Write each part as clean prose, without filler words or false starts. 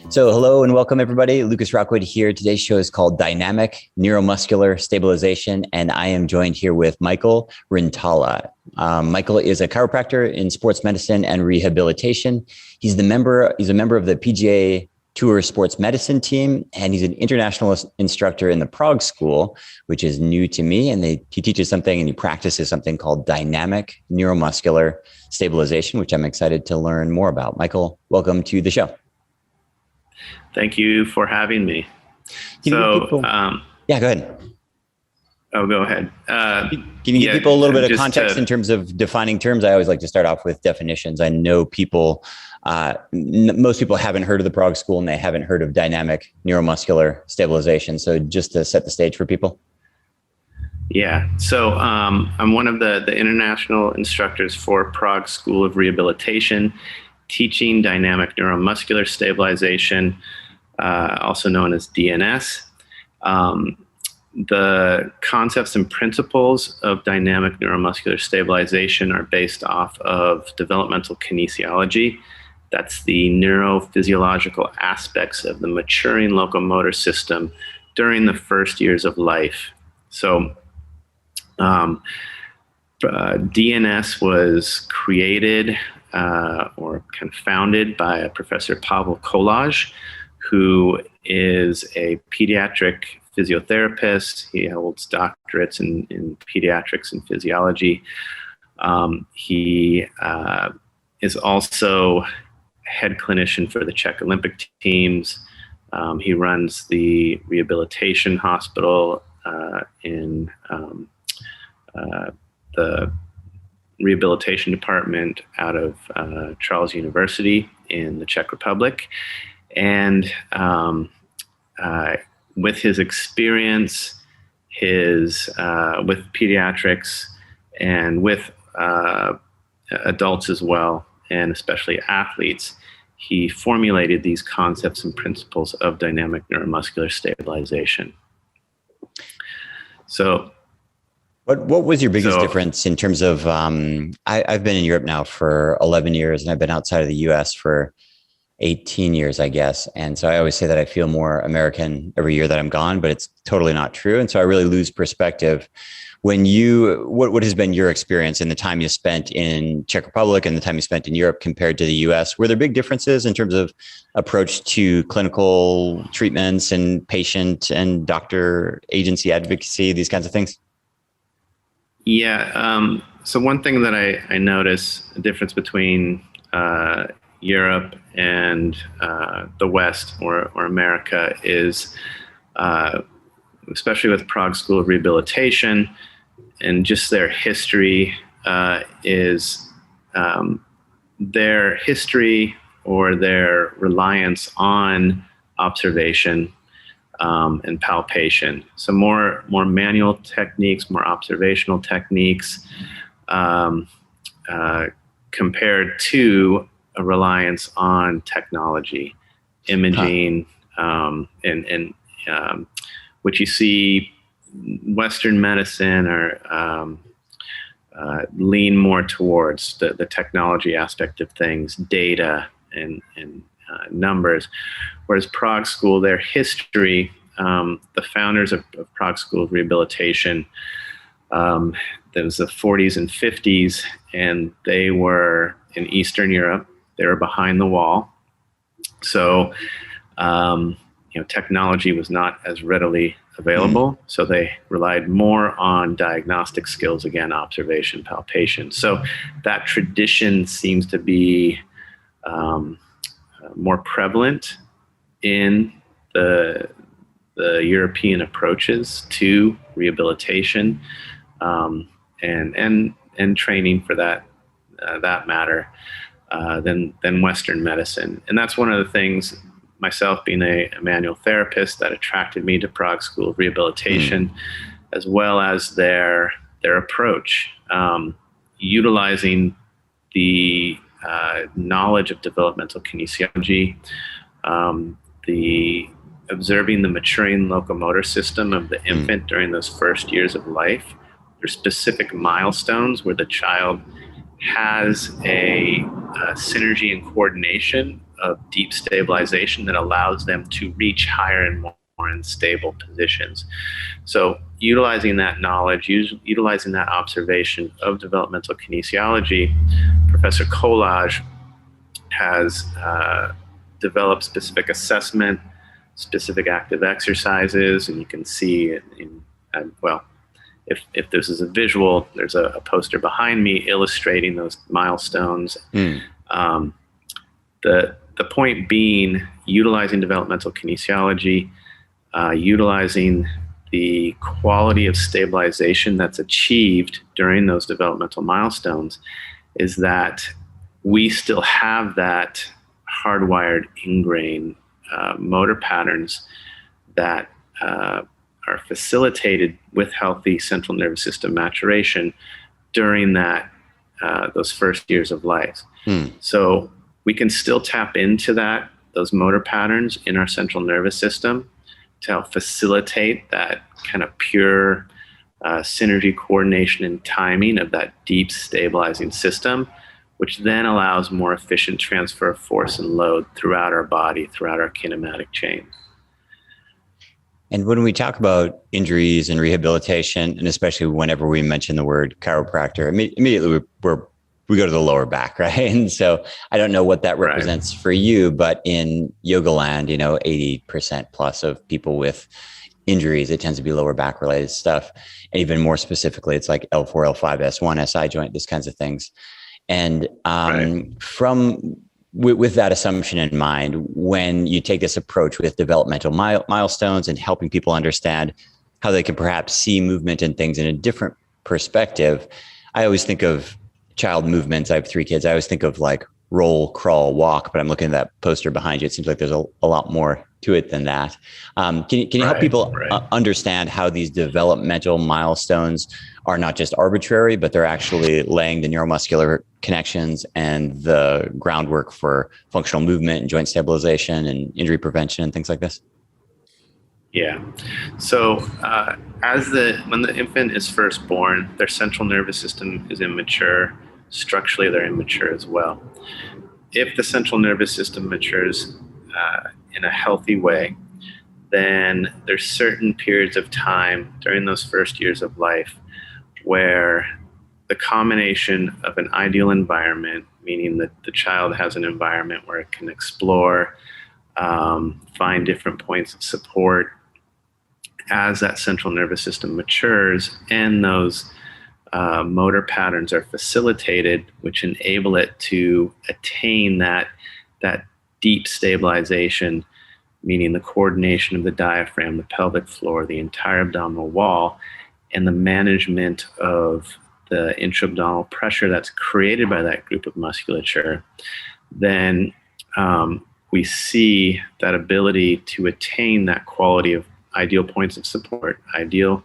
So hello and welcome everybody. Lucas Rockwood here. Today's show is called Dynamic Neuromuscular Stabilization, and I am joined here with Michael Rintala. Michael is a chiropractor in sports medicine and rehabilitation. He's a member of the PGA Tour Sports Medicine team, and he's an international instructor in the Prague School, which is new to me. And he teaches something and he practices something called Dynamic Neuromuscular Stabilization, which I'm excited to learn more about. Michael, welcome to the show. Thank you for having me. Yeah, go ahead. Oh, go ahead. Can you give people a little bit of context in terms of defining terms? I always like to start off with definitions. I know most people haven't heard of the Prague School and they haven't heard of dynamic neuromuscular stabilization. So just to set the stage for people. Yeah. So I'm one of the international instructors for Prague School of Rehabilitation, teaching dynamic neuromuscular stabilization, also known as DNS. The concepts and principles of dynamic neuromuscular stabilization are based off of developmental kinesiology. That's the neurophysiological aspects of the maturing locomotor system during the first years of life. So DNS was created or kind of founded by Professor Pavel Kolaj, who is a pediatric physiotherapist. He holds doctorates in pediatrics and physiology. He is also head clinician for the Czech Olympic teams. He runs the rehabilitation hospital in the rehabilitation department out of Charles University in the Czech Republic. And with his experience, with pediatrics and with adults as well, and especially athletes, he formulated these concepts and principles of dynamic neuromuscular stabilization. So, what was your biggest difference in terms of, I've been in Europe now for 11 years and I've been outside of the US for 18 years, I guess. And so I always say that I feel more American every year that I'm gone, but it's totally not true. And so I really lose perspective when what has been your experience in the time you spent in Czech Republic and the time you spent in Europe compared to the US? Were there big differences in terms of approach to clinical treatments and patient and doctor agency advocacy, these kinds of things? Yeah. So one thing that I notice a difference between Europe and the West or America is, especially with Prague School of Rehabilitation and just their history, is their history or their reliance on observation and palpation. So more manual techniques, more observational techniques, compared to a reliance on technology, imaging, and which you see Western medicine or lean more towards the technology aspect of things, data and numbers. Whereas Prague School, their history, the founders of Prague School of Rehabilitation, there was the 40s and 50s, and they were in Eastern Europe. They were behind the wall. So, technology was not as readily available. So they relied more on diagnostic skills, again, observation, palpation. So that tradition seems to be more prevalent in the European approaches to rehabilitation and training for that matter than Western medicine. And that's one of the things, myself being a manual therapist, that attracted me to Prague School of Rehabilitation, as well as their approach, utilizing the knowledge of developmental kinesiology, the observing the maturing locomotor system of the infant during those first years of life. There's specific milestones where the child has a synergy and coordination of deep stabilization that allows them to reach higher and more unstable positions. So utilizing that knowledge, utilizing that observation of developmental kinesiology, Professor Kolage has developed specific assessment, specific active exercises, and you can see if this is a visual, there's a poster behind me illustrating those milestones. The point being, utilizing developmental kinesiology, utilizing the quality of stabilization that's achieved during those developmental milestones, is that we still have that hardwired, ingrained motor patterns that are facilitated with healthy central nervous system maturation during those first years of life. So we can still tap into those motor patterns in our central nervous system to help facilitate that kind of pure synergy, coordination, and timing of that deep stabilizing system, which then allows more efficient transfer of force and load throughout our body, throughout our kinematic chain. And when we talk about injuries and rehabilitation, and especially whenever we mention the word chiropractor, immediately we go to the lower back, right? And so I don't know what that represents for you, but in yoga land, 80% plus of people with injuries, it tends to be lower back related stuff. And even more specifically, it's like L4, L5, S1, SI joint, these kinds of things. And with that assumption in mind, when you take this approach with developmental milestones and helping people understand how they can perhaps see movement and things in a different perspective, I always think of child movements. I have 3 kids. I always think of like roll, crawl, walk, but I'm looking at that poster behind you. It seems like there's a lot more to it than that. Can you help people understand how these developmental milestones are not just arbitrary, but they're actually laying the neuromuscular connections and the groundwork for functional movement and joint stabilization and injury prevention and things like this? Yeah. So when the infant is first born, their central nervous system is immature. Structurally, they're immature as well. If the central nervous system matures in a healthy way, then there's certain periods of time during those first years of life where the combination of an ideal environment, meaning that the child has an environment where it can explore, find different points of support, as that central nervous system matures and those motor patterns are facilitated, which enable it to attain that deep stabilization, meaning the coordination of the diaphragm, the pelvic floor, the entire abdominal wall, and the management of the intra-abdominal pressure that's created by that group of musculature, then we see that ability to attain that quality of ideal points of support, ideal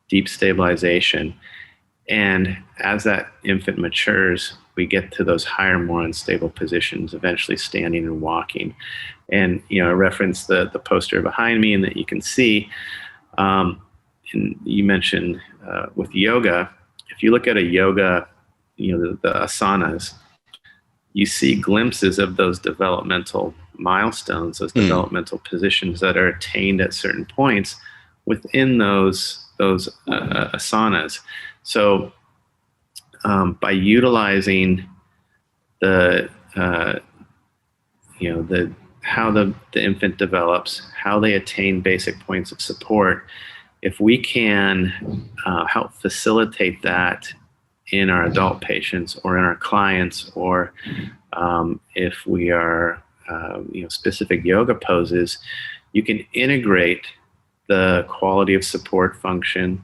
deep stabilization. And as that infant matures, we get to those higher, more unstable positions, eventually standing and walking. And, I referenced the poster behind me and that you can see, and you mentioned with yoga, if you look at a yoga, the asanas, you see glimpses of those developmental milestones, those developmental positions that are attained at certain points within those asanas. So by utilizing how the infant develops, how they attain basic points of support, if we can help facilitate that in our adult patients or in our clients, or if we are specific yoga poses, you can integrate the quality of support function,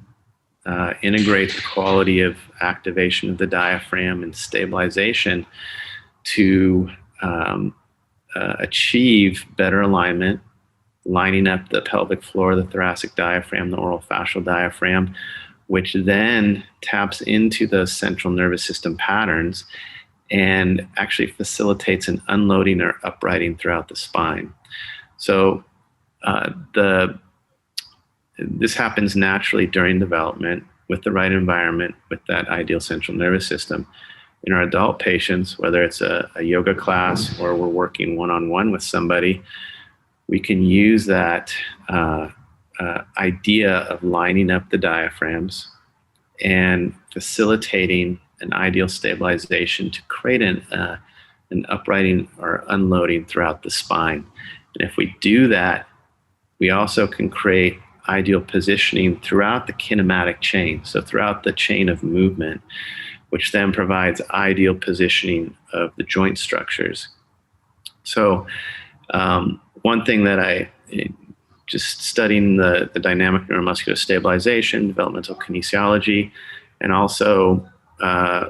integrate the quality of activation of the diaphragm and stabilization to achieve better alignment, lining up the pelvic floor, the thoracic diaphragm, the orophacial diaphragm, which then taps into those central nervous system patterns and actually facilitates an unloading or uprighting throughout the spine. So this happens naturally during development with the right environment, with that ideal central nervous system. in our adult patients, whether it's a yoga class or we're working one-on-one with somebody, we can use that idea of lining up the diaphragms and facilitating an ideal stabilization to create an uprighting or unloading throughout the spine. And if we do that, we also can create ideal positioning throughout the kinematic chain, so throughout the chain of movement, which then provides ideal positioning of the joint structures. So one thing that I just studying the dynamic neuromuscular stabilization, developmental kinesiology, and also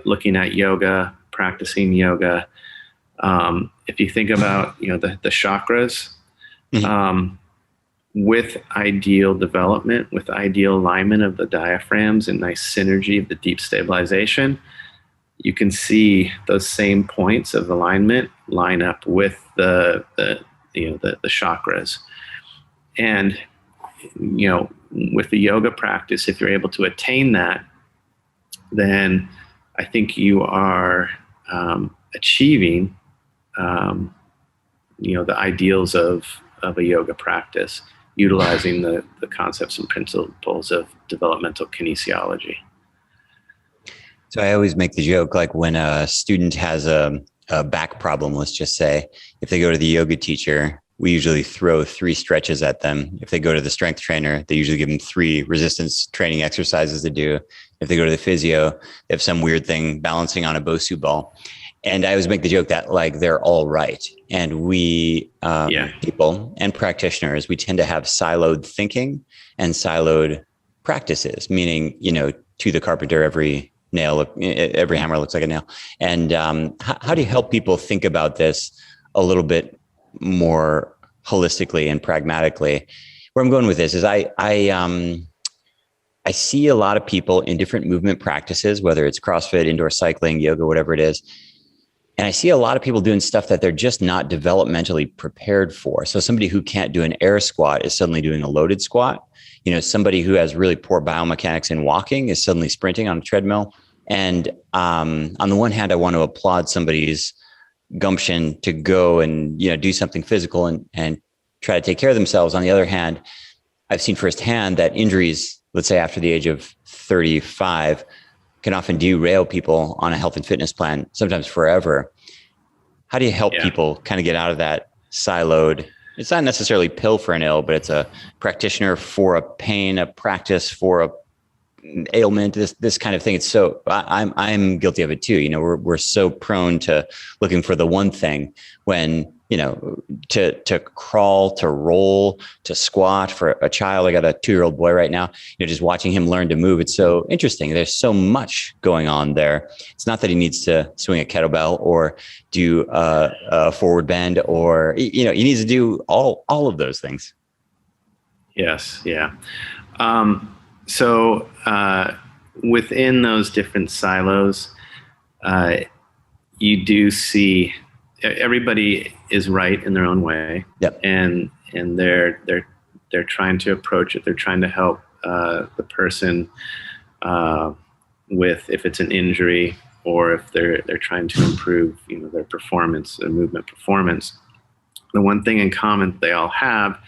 looking at yoga, practicing yoga. If you think about the chakras, with ideal development, with ideal alignment of the diaphragms and nice synergy of the deep stabilization, you can see those same points of alignment line up with the chakras. And with the yoga practice, if you're able to attain that, then I think you are achieving the ideals of a yoga practice, utilizing the concepts and principles of developmental kinesiology. So I always make the joke, like when a student has a back problem, let's just say, if they go to the yoga teacher, we usually throw 3 stretches at them. If they go to the strength trainer, they usually give them 3 resistance training exercises to do. If they go to the physio, they have some weird thing balancing on a Bosu ball. And I always make the joke that like they're all right. And we people and practitioners, we tend to have siloed thinking and siloed practices, meaning, to the carpenter, every hammer looks like a nail. And how do you help people think about this a little bit more holistically and pragmatically? Where I'm going with this is I see a lot of people in different movement practices, whether it's CrossFit, indoor cycling, yoga, whatever it is. And I see a lot of people doing stuff that they're just not developmentally prepared for. So somebody who can't do an air squat is suddenly doing a loaded squat. Somebody who has really poor biomechanics in walking is suddenly sprinting on a treadmill. And on the one hand, I want to applaud somebody's gumption to go and do something physical and try to take care of themselves. On the other hand, I've seen firsthand that injuries, let's say after the age of 35, can often derail people on a health and fitness plan, sometimes forever. How do you help people kind of get out of that siloed? It's not necessarily pill for an ill, but it's a practitioner for a pain, a practice for a ailment, this kind of thing. It's so I'm guilty of it too. We're so prone to looking for the one thing when, to crawl, to roll, to squat. For a child, I got a 2-year-old boy right now, just watching him learn to move. It's so interesting. There's so much going on there. It's not that he needs to swing a kettlebell or do a forward bend or, he needs to do all of those things. Yes. Yeah. So within those different silos, you do see everybody is right in their own way. Yep. And they're trying to approach it. They're trying to help the person with, if it's an injury or if they're trying to improve, their performance, their movement performance. The one thing in common they all have,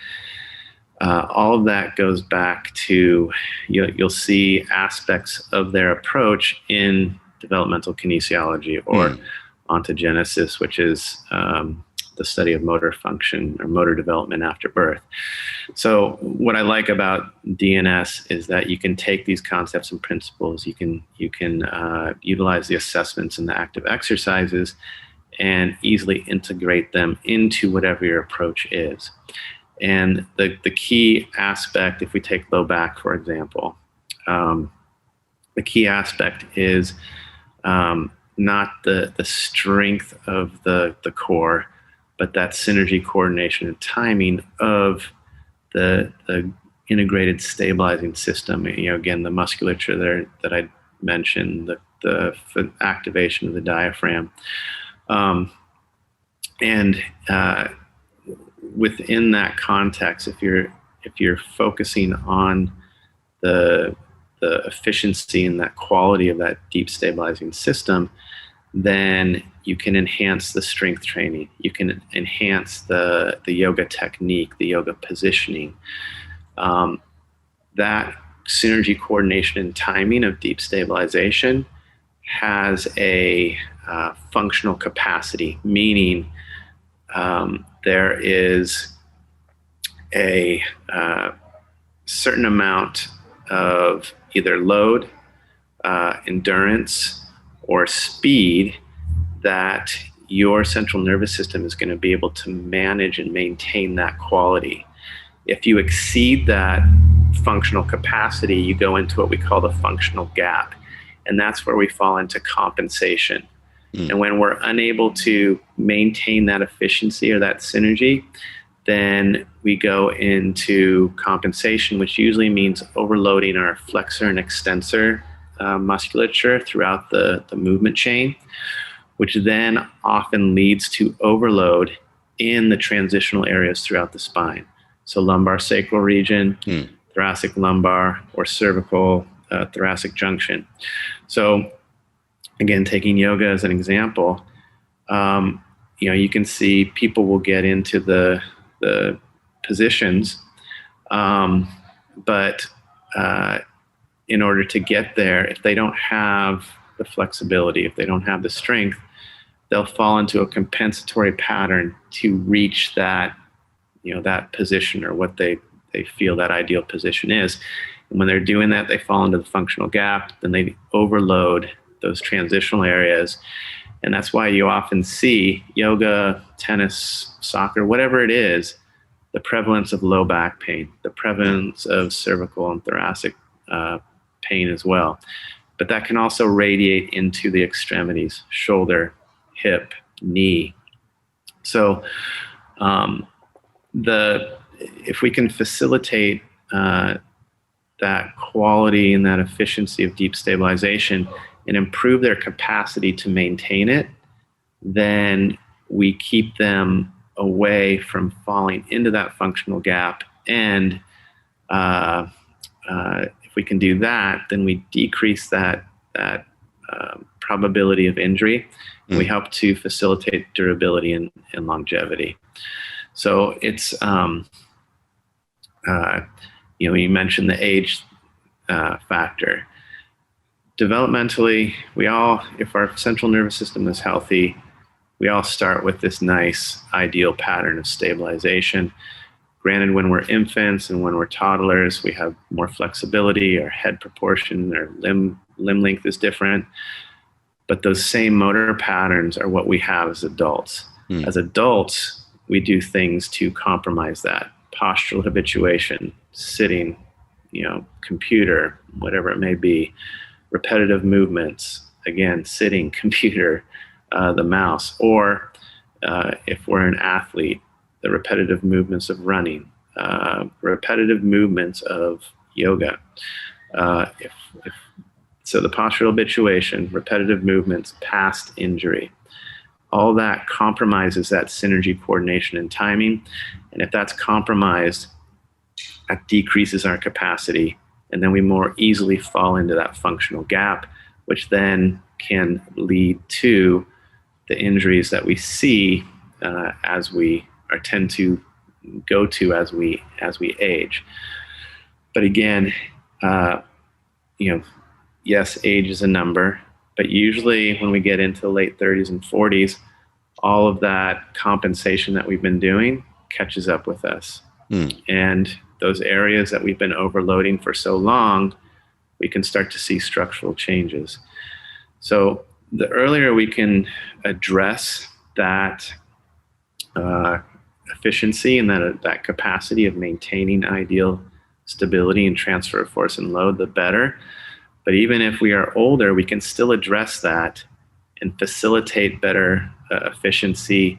all of that goes back to, you'll see aspects of their approach in developmental kinesiology or ontogenesis, which is the study of motor function or motor development after birth. So what I like about DNS is that you can take these concepts and principles, you can utilize the assessments and the active exercises and easily integrate them into whatever your approach is. And the key aspect, if we take low back, for example, the key aspect is not the strength of the core, but that synergy, coordination, and timing of the integrated stabilizing system. Again, the musculature there that I mentioned, the activation of the diaphragm. Within that context, if you're focusing on the efficiency and that quality of that deep stabilizing system, then you can enhance the strength training. You can enhance the yoga technique, the yoga positioning. That synergy, coordination, and timing of deep stabilization has a functional capacity, meaning there is a certain amount of either load, endurance, or speed that your central nervous system is going to be able to manage and maintain that quality. If you exceed that functional capacity, you go into what we call the functional gap. And that's where we fall into compensation. And when we're unable to maintain that efficiency or that synergy, then we go into compensation, which usually means overloading our flexor and extensor musculature throughout the movement chain, which then often leads to overload in the transitional areas throughout the spine. So lumbar sacral region, thoracic lumbar, or cervical thoracic junction. So again, taking yoga as an example, you can see people will get into the positions, but in order to get there, if they don't have the flexibility, if they don't have the strength, they'll fall into a compensatory pattern to reach that, that position, or what they feel that ideal position is. And when they're doing that, they fall into the functional gap, then they overload those transitional areas. And that's why you often see yoga, tennis, soccer, whatever it is, the prevalence of low back pain, the prevalence of cervical and thoracic pain as well. But that can also radiate into the extremities, shoulder, hip, knee. So if we can facilitate that quality and that efficiency of deep stabilization and improve their capacity to maintain it, then we keep them away from falling into that functional gap. And if we can do that, then we decrease that probability of injury. And we help to facilitate durability and longevity. So it's, you mentioned the age factor. Developmentally, if our central nervous system is healthy, we all start with this nice ideal pattern of stabilization. Granted, when we're infants and when we're toddlers, we have more flexibility, our head proportion, our limb length is different. But those same motor patterns are what we have as adults. As adults, we do things to compromise that. Postural habituation, sitting, computer, whatever it may be, repetitive movements, again, sitting, computer, the mouse, or if we're an athlete, the repetitive movements of running, repetitive movements of yoga. So the postural habituation, repetitive movements, past injury, all that compromises that synergy, coordination, and timing. And if that's compromised, that decreases our capacity. And then we more easily fall into that functional gap, which then can lead to the injuries that we see as we tend to go to as we age. But again, yes, age is a number, but usually when we get into the late 30s and 40s, all of that compensation that we've been doing catches up with us. And those areas that we've been overloading for so long, we can start to see structural changes. So the earlier we can address that efficiency and that capacity of maintaining ideal stability and transfer of force and load, the better. But even if we are older, we can still address that and facilitate better efficiency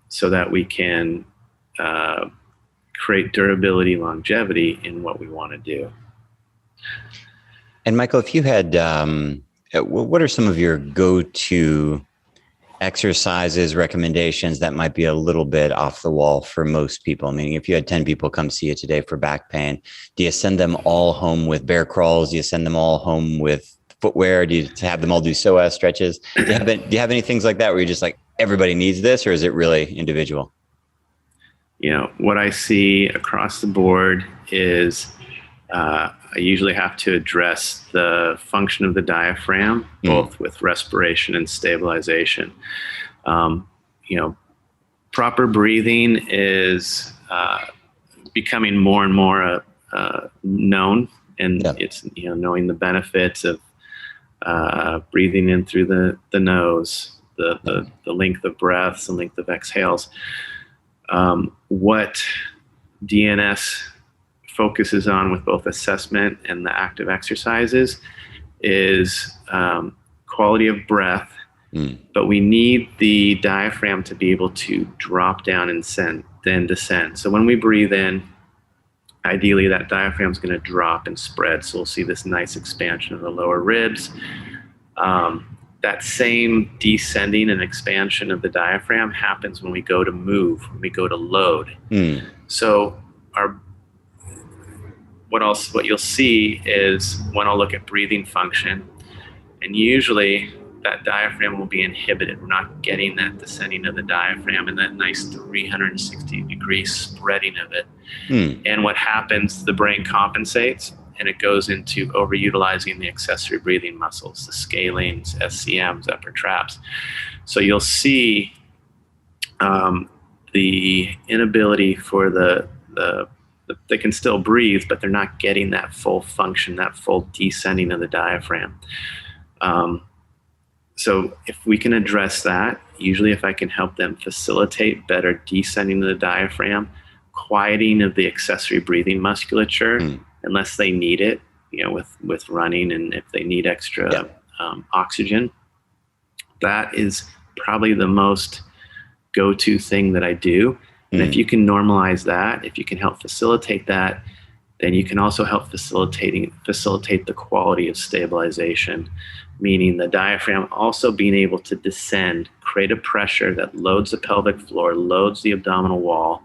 so that we can create durability, longevity in what we want to do. And Michael, if you had, what are some of your go-to exercises, recommendations that might be a little bit off the wall for most people? Meaning, if you had 10 people come see you today for back pain, do you send them all home with bear crawls? Do you send them all home with footwear? Do you have them all do psoas stretches? Do you have any things like that where you're just like, everybody needs this, or is it really individual? What I see across the board is I usually have to address the function of the diaphragm, both with respiration and stabilization. Proper breathing is becoming more and more known, and it's knowing the benefits of breathing in through the nose, the length of breaths and length of exhales. What DNS focuses on with both assessment and the active exercises is quality of breath, but we need the diaphragm to be able to drop down and then descend. So when we breathe in, ideally that diaphragm is going to drop and spread. So we'll see this nice expansion of the lower ribs. That same descending and expansion of the diaphragm happens when we go to move, when we go to load. So what you'll see is when I'll look at breathing function, and usually that diaphragm will be inhibited. We're not getting that descending of the diaphragm and that nice 360-degree spreading of it. And what happens, the brain compensates, and it goes into overutilizing the accessory breathing muscles, the scalenes, SCMs, upper traps. So you'll see the inability for they can still breathe, but they're not getting that full function, that full descending of the diaphragm. So if we can address that, usually if I can help them facilitate better descending of the diaphragm, quieting of the accessory breathing musculature, unless they need it, with running, and if they need extra oxygen, that is probably the most go-to thing that I do. And if you can normalize that, if you can help facilitate that, then you can also help facilitate the quality of stabilization, meaning the diaphragm also being able to descend, create a pressure that loads the pelvic floor, loads the abdominal wall.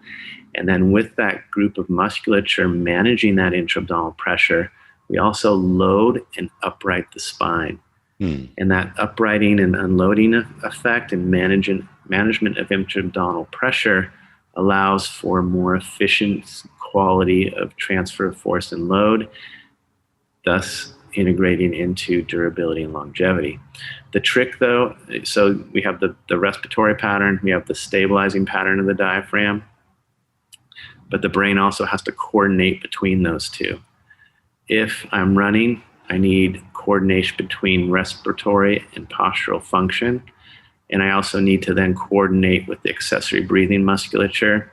And then with that group of musculature managing that intra-abdominal pressure, we also load and upright the spine. And that uprighting and unloading effect and management of intra-abdominal pressure allows for more efficient quality of transfer of force and load, thus integrating into durability and longevity. The trick though, so we have the respiratory pattern, we have the stabilizing pattern of the diaphragm, but the brain also has to coordinate between those two. If I'm running, I need coordination between respiratory and postural function. And I also need to then coordinate with the accessory breathing musculature.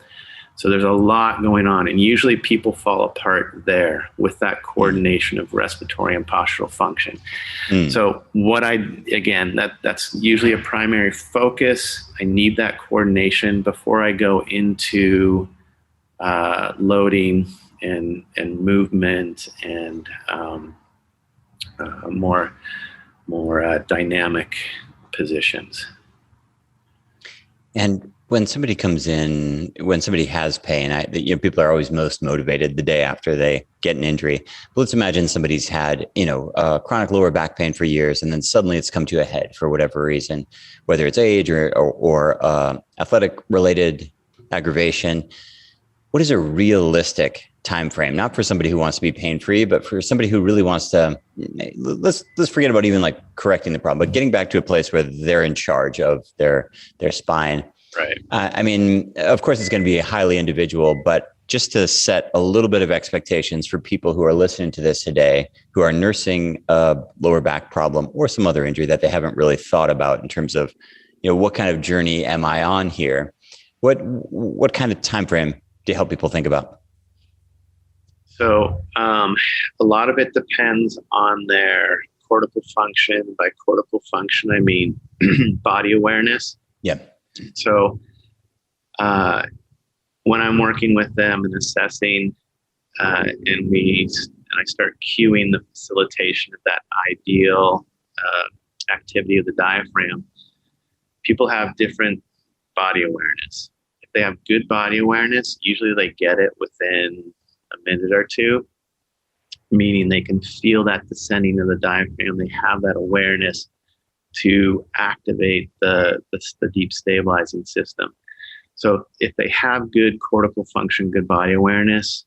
So there's a lot going on. And usually people fall apart there with that coordination of respiratory and postural function. So that's usually a primary focus. I need that coordination before I go into loading and movement and more dynamic positions. And when somebody comes in, when somebody has pain, people are always most motivated the day after they get an injury. But let's imagine somebody's had, chronic lower back pain for years, and then suddenly it's come to a head for whatever reason, whether it's age or athletic related aggravation. What is a realistic time frame? Not for somebody who wants to be pain free, but for somebody who really wants to. Let's forget about even like correcting the problem, but getting back to a place where they're in charge of their spine. Right. Of course, it's going to be highly individual, but just to set a little bit of expectations for people who are listening to this today, who are nursing a lower back problem or some other injury that they haven't really thought about in terms of, what kind of journey am I on here? What kind of time frame do you help people think about? So a lot of it depends on their cortical function. By cortical function, I mean body awareness. Yeah. So when I'm working with them and assessing, and I start cueing the facilitation of that ideal activity of the diaphragm, people have different body awareness. If they have good body awareness, usually they get it within a minute or two. meaning they can feel that descending of the diaphragm. They have that awareness to activate the deep stabilizing system. So if they have good cortical function, good body awareness,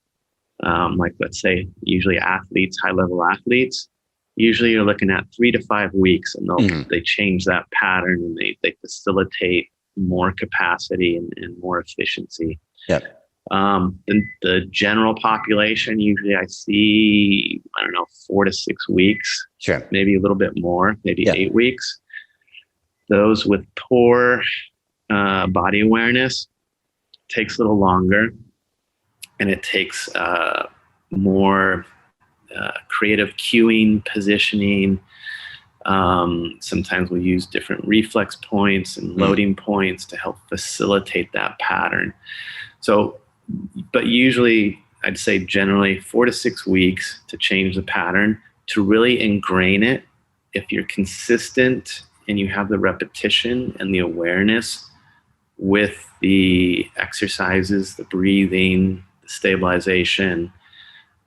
like let's say usually athletes, high-level athletes, usually you're looking at 3 to 5 weeks, and they change that pattern, and they facilitate more capacity and more efficiency. Yep. The general population, usually I see, 4 to 6 weeks, sure, maybe a little bit more, maybe 8 weeks. Those with poor body awareness takes a little longer, and it takes more creative cueing, positioning. Sometimes we'll use different reflex points and loading points to help facilitate that pattern. So, but usually I'd say generally 4 to 6 weeks to change the pattern, to really ingrain it. If you're consistent and you have the repetition and the awareness with the exercises, the breathing, the stabilization,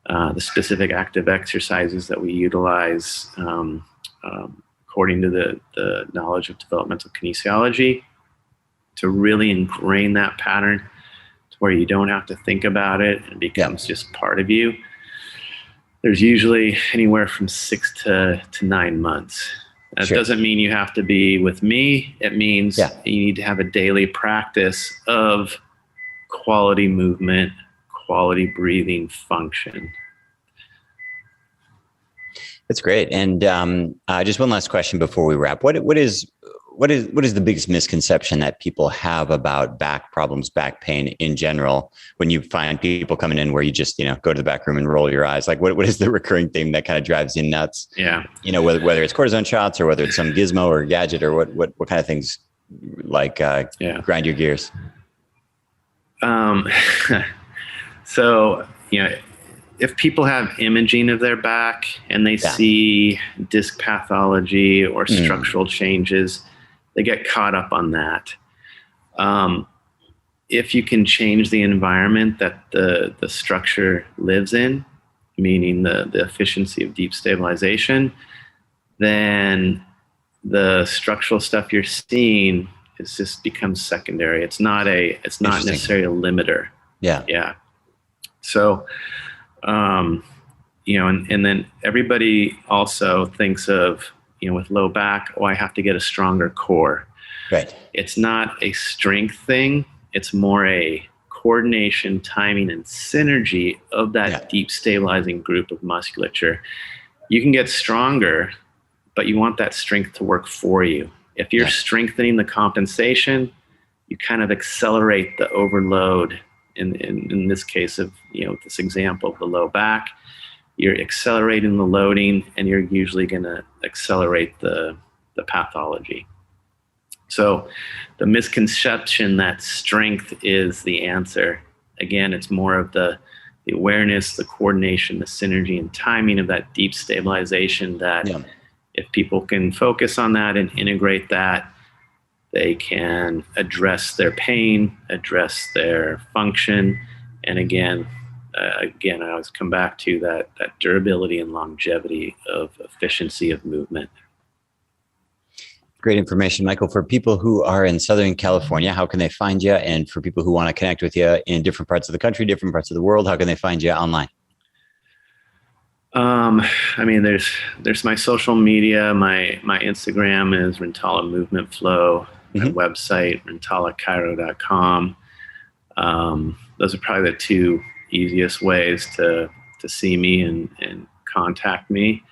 the specific active exercises that we utilize according to the knowledge of developmental kinesiology, to really ingrain that pattern to where you don't have to think about it and it becomes just part of you. There's usually anywhere from 6 to 9 months. That doesn't mean you have to be with me. It means you need to have a daily practice of quality movement, quality breathing function. That's great. And just one last question before we wrap. What is the biggest misconception that people have about back problems, back pain in general, when you find people coming in where you just, go to the back room and roll your eyes? Like what is the recurring theme that kind of drives you nuts? Yeah. Whether it's cortisone shots or whether it's some gizmo or gadget, or what kind of things like grind your gears? So, if people have imaging of their back and they see disc pathology or structural changes, they get caught up on that. If you can change the environment that the structure lives in, meaning the efficiency of deep stabilization, then the structural stuff you're seeing just becomes secondary. It's not necessarily a limiter. Yeah. So, and then everybody also thinks of, with low back, I have to get a stronger core. Right. It's not a strength thing. It's more a coordination, timing, and synergy of that deep stabilizing group of musculature. You can get stronger, but you want that strength to work for you. If you're strengthening the compensation, you kind of accelerate the overload. In this case of, this example of the low back, you're accelerating the loading, and you're usually going to accelerate the pathology. So the misconception that strength is the answer, again, it's more of the awareness, the coordination, the synergy and timing of that deep stabilization that if people can focus on that and integrate that, they can address their pain, address their function. And again, I always come back to that durability and longevity of efficiency of movement. Great information, Michael. For people who are in Southern California, how can they find you? And for people who want to connect with you in different parts of the country, different parts of the world, how can they find you online? There's my social media. My Instagram is Rintala Movement Flow. My website, rintalachiro.com. Those are probably the two easiest ways to see me and contact me.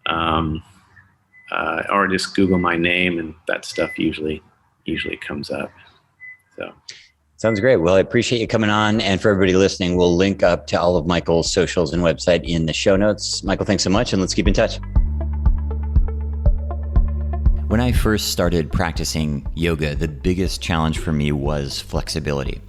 Or just Google my name, and that stuff usually comes up. So sounds great. Well, I appreciate you coming on. And for everybody listening, we'll link up to all of Michael's socials and website in the show notes. Michael, thanks so much, and let's keep in touch. When I first started practicing yoga, the biggest challenge for me was flexibility.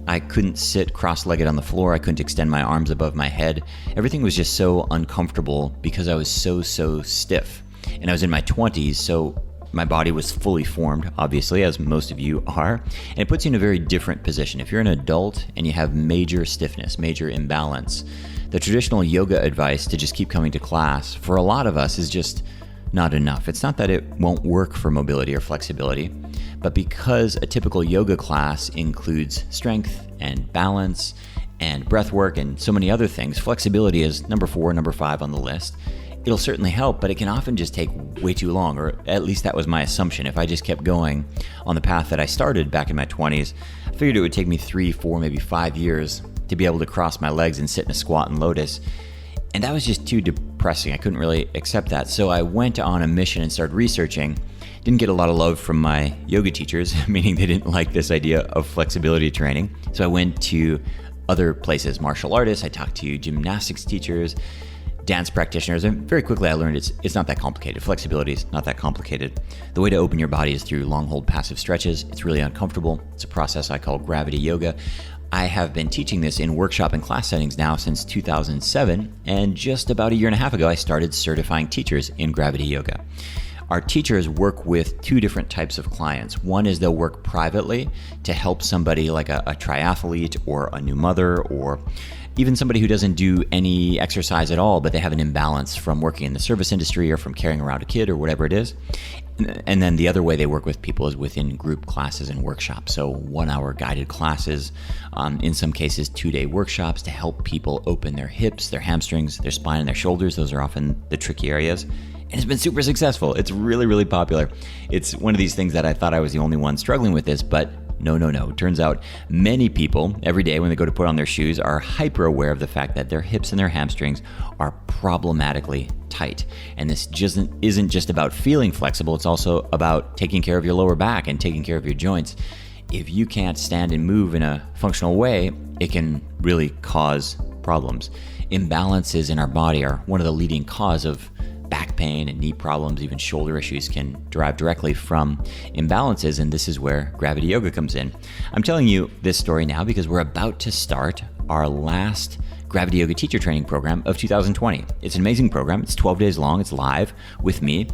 I couldn't sit cross-legged on the floor. I couldn't extend my arms above my head. Everything was just so uncomfortable because I was so stiff. And I was in my 20s, so my body was fully formed, obviously, as most of you are. And it puts you in a very different position. If you're an adult and you have major stiffness, major imbalance, The traditional yoga advice to just keep coming to class for a lot of us is just not enough. It's not that it won't work for mobility or flexibility, but because a typical yoga class includes strength and balance and breath work and so many other things, flexibility is number 4, number 5 on the list. It'll certainly help, but it can often just take way too long, or at least that was my assumption. If I just kept going on the path that I started back in my 20s, I figured it would take me 3, 4, maybe 5 years to be able to cross my legs and sit in a squat and lotus. And that was just too depressing. I couldn't really accept that. So I went on a mission and started researching. Didn't get a lot of love from my yoga teachers, meaning they didn't like this idea of flexibility training. So I went to other places, martial artists. I talked to gymnastics teachers, dance practitioners, and very quickly I learned it's not that complicated. Flexibility is not that complicated. The way to open your body is through long hold passive stretches. It's really uncomfortable. It's a process I call gravity yoga. I have been teaching this in workshop and class settings now since 2007, and just about a year and a half ago, I started certifying teachers in gravity yoga. Our teachers work with 2 different types of clients. One is they'll work privately to help somebody like a triathlete or a new mother, or even somebody who doesn't do any exercise at all, but they have an imbalance from working in the service industry or from carrying around a kid or whatever it is. And then the other way they work with people is within group classes and workshops. So 1-hour guided classes, in some cases 2-day workshops to help people open their hips, their hamstrings, their spine, and their shoulders. Those are often the tricky areas. And it's been super successful. It's really, really popular. It's one of these things that I thought I was the only one struggling with this, but no. Turns out many people every day when they go to put on their shoes are hyper aware of the fact that their hips and their hamstrings are problematically tight. And this isn't just about feeling flexible, it's also about taking care of your lower back and taking care of your joints. If you can't stand and move in a functional way, it can really cause problems. Imbalances in our body are one of the leading cause of back pain and knee problems. Even shoulder issues can derive directly from imbalances, and this is where gravity yoga comes in. I'm telling you this story now because we're about to start our last gravity yoga teacher training program of 2020. It's an amazing program. It's 12 days long. It's live with me,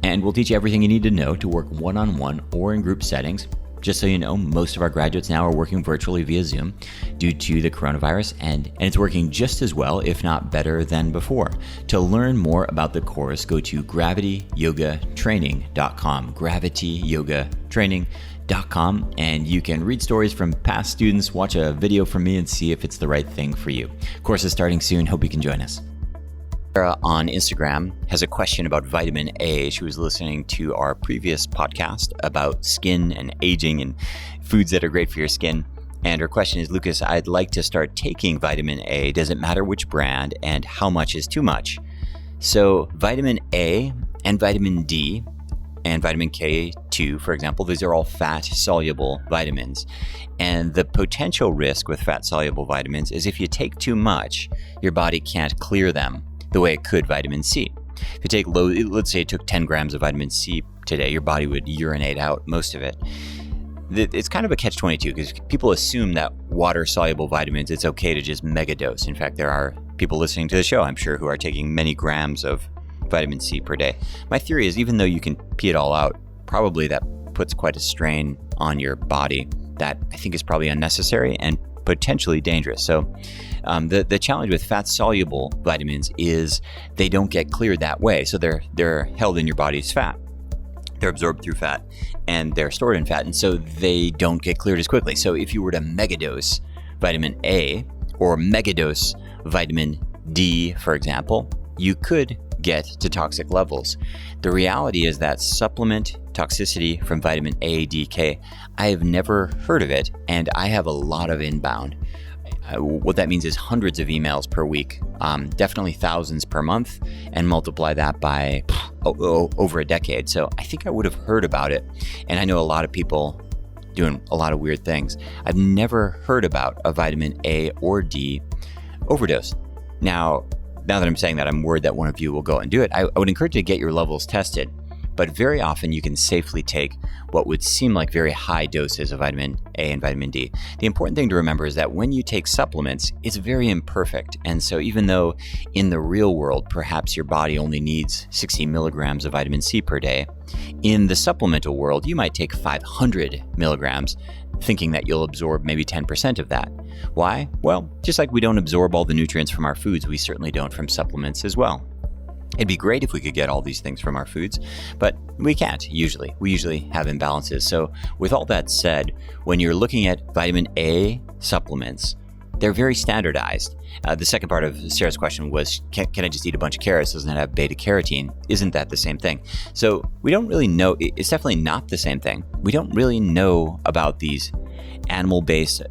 and we'll teach you everything you need to know to work one-on-one or in group settings. Just so you know, most of our graduates now are working virtually via Zoom due to the coronavirus, and it's working just as well, if not better than before. To learn more about the course, go to gravityyogatraining.com, gravityyogatraining.com, and you can read stories from past students, watch a video from me, and see if it's the right thing for you. Course is starting soon. Hope you can join us. Sarah on Instagram has a question about vitamin A. She was listening to our previous podcast about skin and aging and foods that are great for your skin. And her question is, Lucas, I'd like to start taking vitamin A. Does it matter which brand, and how much is too much? So vitamin A and vitamin D and vitamin K2, for example, these are all fat-soluble vitamins. And the potential risk with fat-soluble vitamins is if you take too much, your body can't clear them the way it could vitamin C. If you take let's say it took 10 grams of vitamin C today, your body would urinate out most of it. It's kind of a catch-22 because people assume that water-soluble vitamins, it's okay to just megadose. In fact, there are people listening to the show, I'm sure, who are taking many grams of vitamin C per day. My theory is even though you can pee it all out, probably that puts quite a strain on your body that I think is probably unnecessary and potentially dangerous. So the challenge with fat-soluble vitamins is they don't get cleared that way. So they're held in your body as fat. They're absorbed through fat and they're stored in fat. And so they don't get cleared as quickly. So if you were to megadose vitamin A or megadose vitamin D, for example, you could get to toxic levels. The reality is that supplement toxicity from vitamin A, D, K, I have never heard of it, and I have a lot of inbound. What that means is hundreds of emails per week, definitely thousands per month, and multiply that by over a decade. So I think I would have heard about it, and I know a lot of people doing a lot of weird things. I've never heard about a vitamin A or D overdose. Now that I'm saying that, I'm worried that one of you will go and do it. I would encourage you to get your levels tested, but very often you can safely take what would seem like very high doses of vitamin A and vitamin D. The important thing to remember is that when you take supplements, it's very imperfect. And so even though in the real world, perhaps your body only needs 60 milligrams of vitamin C per day, in the supplemental world, you might take 500 milligrams. thinking that you'll absorb maybe 10% of that. Why? Well, just like we don't absorb all the nutrients from our foods, we certainly don't from supplements as well. It'd be great if we could get all these things from our foods, but we can't usually. We usually have imbalances. So with all that said, when you're looking at vitamin A supplements, they're very standardized. The second part of Sarah's question was, can I just eat a bunch of carrots? Doesn't it have beta carotene? Isn't that the same thing? So we don't really know. It's definitely not the same thing. We don't really know about these animal-based,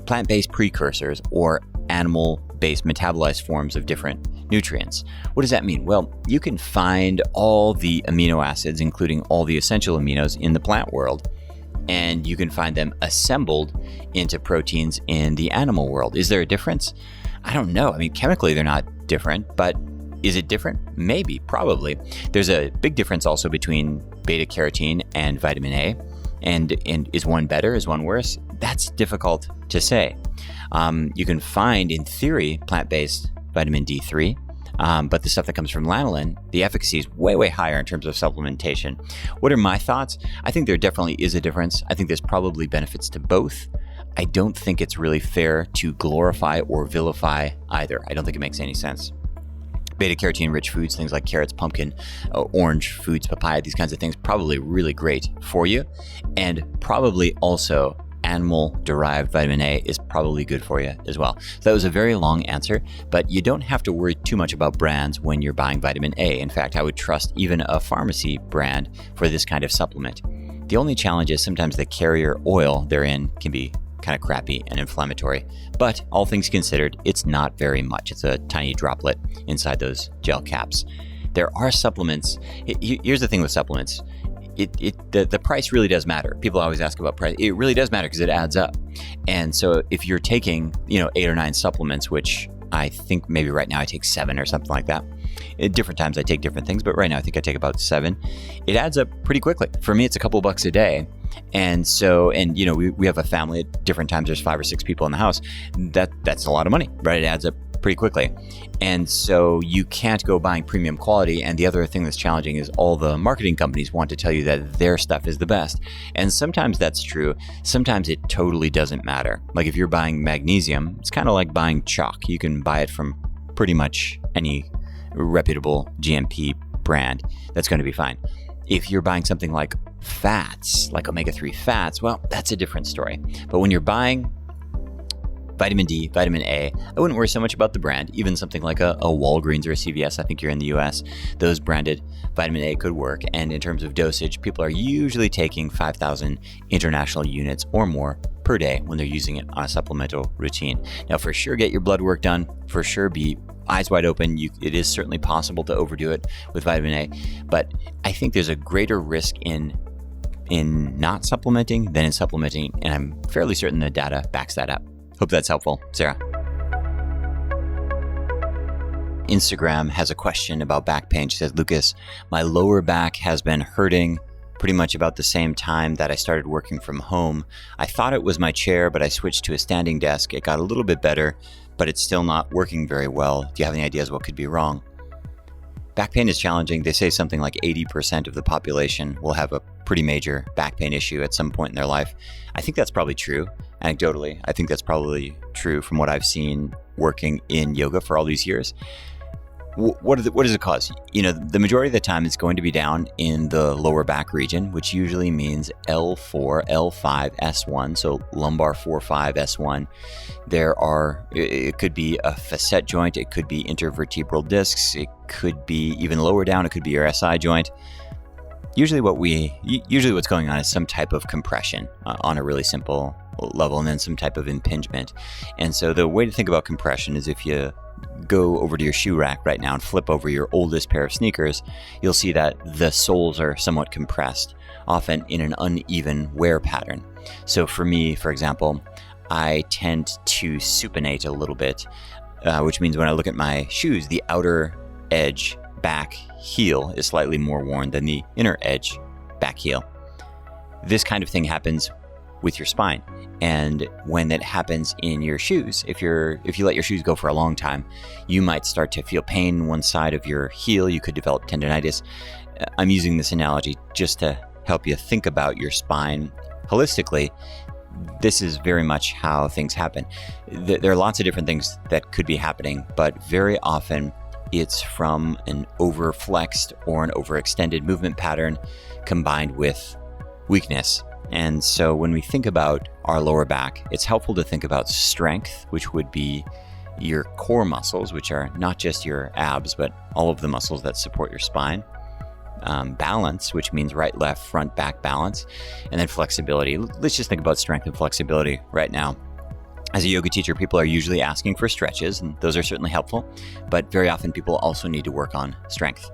plant-based precursors or animal-based metabolized forms of different nutrients. What does that mean? Well, you can find all the amino acids, including all the essential aminos in the plant world, and you can find them assembled into proteins in the animal world. Is there a difference? I don't know. I mean, chemically they're not different, but is it different? Maybe, probably. There's a big difference also between beta carotene and vitamin A. And is one better? Is one worse? That's difficult to say. You can find, in theory, plant-based vitamin D3, but the stuff that comes from lanolin, the efficacy is way, way higher in terms of supplementation. What are my thoughts? I think there definitely is a difference. I think there's probably benefits to both. I don't think it's really fair to glorify or vilify either. I don't think it makes any sense. Beta-carotene rich foods, things like carrots, pumpkin, orange foods, papaya, these kinds of things, probably really great for you. And probably also animal-derived vitamin A is probably good for you as well. So that was a very long answer, but you don't have to worry too much about brands when you're buying vitamin A. In fact, I would trust even a pharmacy brand for this kind of supplement. The only challenge is sometimes the carrier oil they're in can be kind of crappy and inflammatory, but all things considered, it's not very much. It's a tiny droplet inside those gel caps. There are supplements. Here's the thing with supplements. The price really does matter. People always ask about price. It really does matter because it adds up. And so if you're taking, 8 or 9 supplements, which I think maybe right now I take 7 or something like that. At different times I take different things, but right now I think I take about 7. It adds up pretty quickly. For me, it's a couple bucks a day. And so, we have a family at different times. There's 5 or 6 people in the house. That's a lot of money, right? It adds up pretty quickly. And so you can't go buying premium quality. And the other thing that's challenging is all the marketing companies want to tell you that their stuff is the best. And sometimes that's true. Sometimes it totally doesn't matter. Like if you're buying magnesium, it's kind of like buying chalk. You can buy it from pretty much any reputable GMP brand. That's going to be fine. If you're buying something like fats, like omega-3 fats, well, that's a different story. But when you're buying vitamin D, vitamin A, I wouldn't worry so much about the brand. Even something like a Walgreens or a CVS, I think you're in the US, those branded vitamin A could work. And in terms of dosage, people are usually taking 5,000 international units or more per day when they're using it on a supplemental routine. Now, for sure, get your blood work done. For sure, be eyes wide open. It is certainly possible to overdo it with vitamin A, but I think there's a greater risk in not supplementing than in supplementing, and I'm fairly certain the data backs that up. Hope that's helpful. Sarah. Instagram has a question about back pain. She says, Lucas, my lower back has been hurting pretty much about the same time that I started working from home. I thought it was my chair, but I switched to a standing desk. It got a little bit better, but it's still not working very well. Do you have any ideas what could be wrong? Back pain is challenging. They say something like 80% of the population will have a pretty major back pain issue at some point in their life. I think that's probably true. Anecdotally, I think that's probably true from what I've seen working in yoga for all these years. What does it cause? The majority of the time it's going to be down in the lower back region, which usually means L4, L5, S1, so lumbar 4, 5, S1. It could be a facet joint, it could be intervertebral discs, it could be even lower down, it could be your SI joint. Usually what's going on is some type of compression on a really simple level, and then some type of impingement. And so the way to think about compression is if you go over to your shoe rack right now and flip over your oldest pair of sneakers, you'll see that the soles are somewhat compressed, often in an uneven wear pattern. So for me, for example, I tend to supinate a little bit, which means when I look at my shoes, the outer edge back heel is slightly more worn than the inner edge back heel. This kind of thing happens with your spine. And when it happens in your shoes, if you let your shoes go for a long time, you might start to feel pain in one side of your heel. You could develop tendonitis. I'm using this analogy just to help you think about your spine holistically. this is very much how things happen. There are lots of different things that could be happening, but very often it's from an overflexed or an overextended movement pattern combined with weakness. And so when we think about our lower back, it's helpful to think about strength, which would be your core muscles, which are not just your abs, but all of the muscles that support your spine. Balance, which means right, left, front, back balance, and then flexibility. Let's just think about strength and flexibility right now. As a yoga teacher, people are usually asking for stretches, and those are certainly helpful, but very often people also need to work on strength.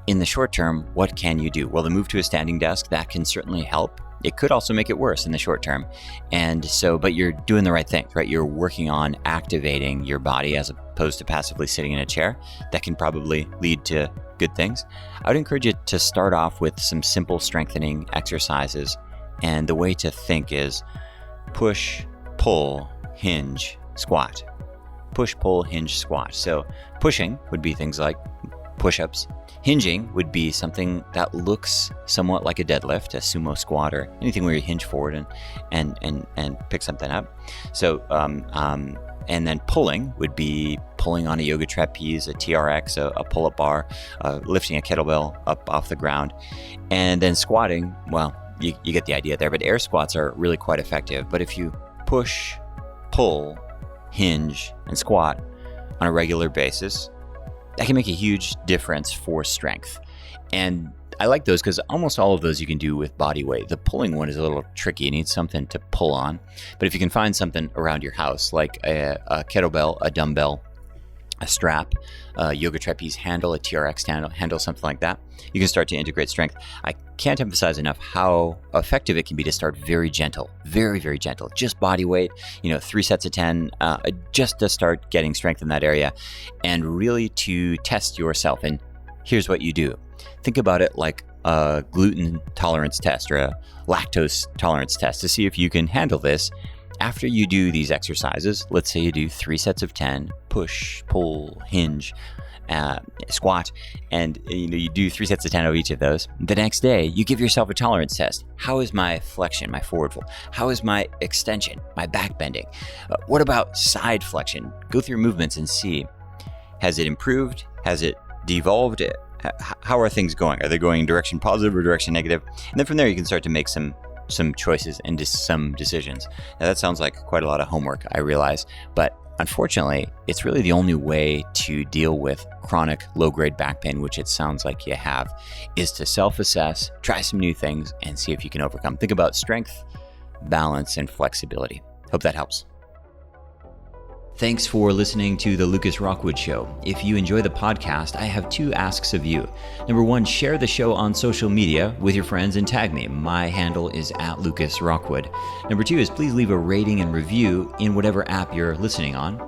In the short term, what can you do? Well, the move to a standing desk, that can certainly help. It could also make it worse in the short term. And so, but you're doing the right thing, right? You're working on activating your body as opposed to passively sitting in a chair. That can probably lead to good things. I would encourage you to start off with some simple strengthening exercises. And the way to think is push, pull, hinge, squat. Push, pull, hinge, squat. So pushing would be things like push-ups. Hinging would be something that looks somewhat like a deadlift, a sumo squat, or anything where you hinge forward and pick something up. So, and then pulling would be pulling on a yoga trapeze, a TRX, a pull-up bar, lifting a kettlebell up off the ground. And then squatting, well, you get the idea there, but air squats are really quite effective. But if you push, pull, hinge, and squat on a regular basis, that can make a huge difference for strength. And I like those because almost all of those you can do with body weight. The pulling one is a little tricky. You need something to pull on. But if you can find something around your house, like a kettlebell, a dumbbell, a strap, a yoga trapeze handle, a TRX handle, something like that, you can start to integrate strength. I can't emphasize enough how effective it can be to start very gentle, very, very gentle, just body weight, 3 sets of 10, just to start getting strength in that area and really to test yourself. And here's what you do. Think about it like a gluten tolerance test or a lactose tolerance test to see if you can handle this. After you do these exercises, let's say you do 3 sets of 10, push, pull, hinge, squat, and you do 3 sets of 10 of each of those. The next day, you give yourself a tolerance test. How is my flexion, my forward fold? How is my extension, my back bending? What about side flexion? Go through movements and see, has it improved? Has it devolved? How are things going? Are they going direction positive or direction negative? And then from there, you can start to make some choices and some decisions. Now that sounds like quite a lot of homework, I realize, but unfortunately, it's really the only way to deal with chronic low-grade back pain, which it sounds like you have, is to self-assess, try some new things, and see if you can overcome. Think about strength, balance, and flexibility. Hope that helps. Thanks for listening to The Lucas Rockwood Show. If you enjoy the podcast, I have 2 asks of you. Number 1, share the show on social media with your friends and tag me. My handle is @LucasRockwood. Number 2 is please leave a rating and review in whatever app you're listening on.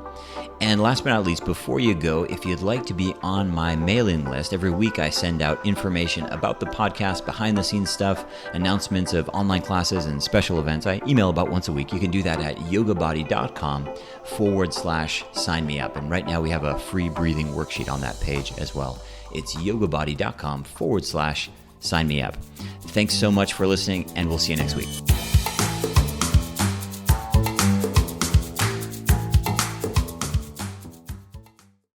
And last but not least, before you go, if you'd like to be on my mailing list, every week I send out information about the podcast, behind the scenes stuff, announcements of online classes and special events. I email about once a week. You can do that at yogabody.com/sign me up. And right now we have a free breathing worksheet on that page as well. It's yogabody.com/sign me up. Thanks so much for listening, and we'll see you next week.